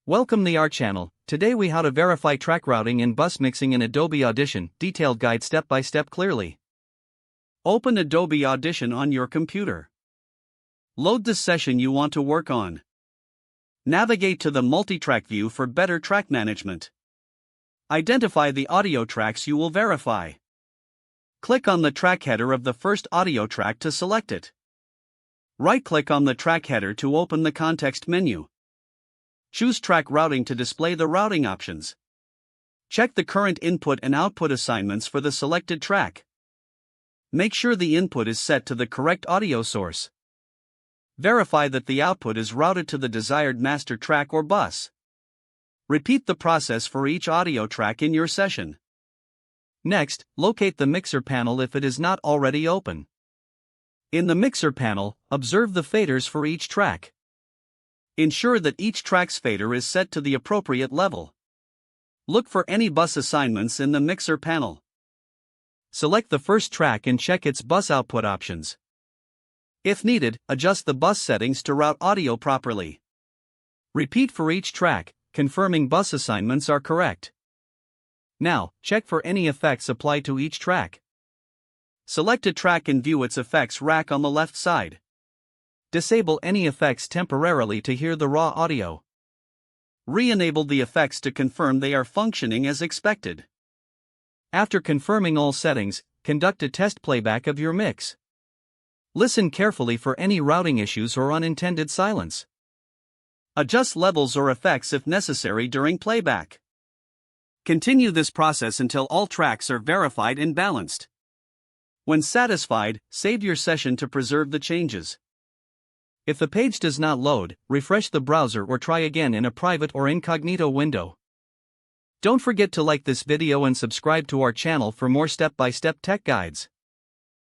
Welcome to our channel. Today we how to verify track routing and bus mixing in Adobe Audition, detailed guide step by step clearly. Open Adobe Audition on your computer. Load the session you want to work on. Navigate to the multi-track view for better track management. Identify the audio tracks you will verify. Click on the track header of the first audio track to select it. Right-click on the track header to open the context menu. Choose Track Routing to display the routing options. Check the current input and output assignments for the selected track. Make sure the input is set to the correct audio source. Verify that the output is routed to the desired master track or bus. Repeat the process for each audio track in your session. Next, locate the mixer panel if it is not already open. In the mixer panel, observe the faders for each track. Ensure that each track's fader is set to the appropriate level. Look for any bus assignments in the mixer panel. Select the first track and check its bus output options. If needed, adjust the bus settings to route audio properly. Repeat for each track, confirming bus assignments are correct. Now, check for any effects applied to each track. Select a track and view its effects rack on the left side. Disable any effects temporarily to hear the raw audio. Re-enable the effects to confirm they are functioning as expected. After confirming all settings, conduct a test playback of your mix. Listen carefully for any routing issues or unintended silence. Adjust levels or effects if necessary during playback. Continue this process until all tracks are verified and balanced. When satisfied, save your session to preserve the changes. If the page does not load, refresh the browser or try again in a private or incognito window. Don't forget to like this video and subscribe to our channel for more step-by-step tech guides.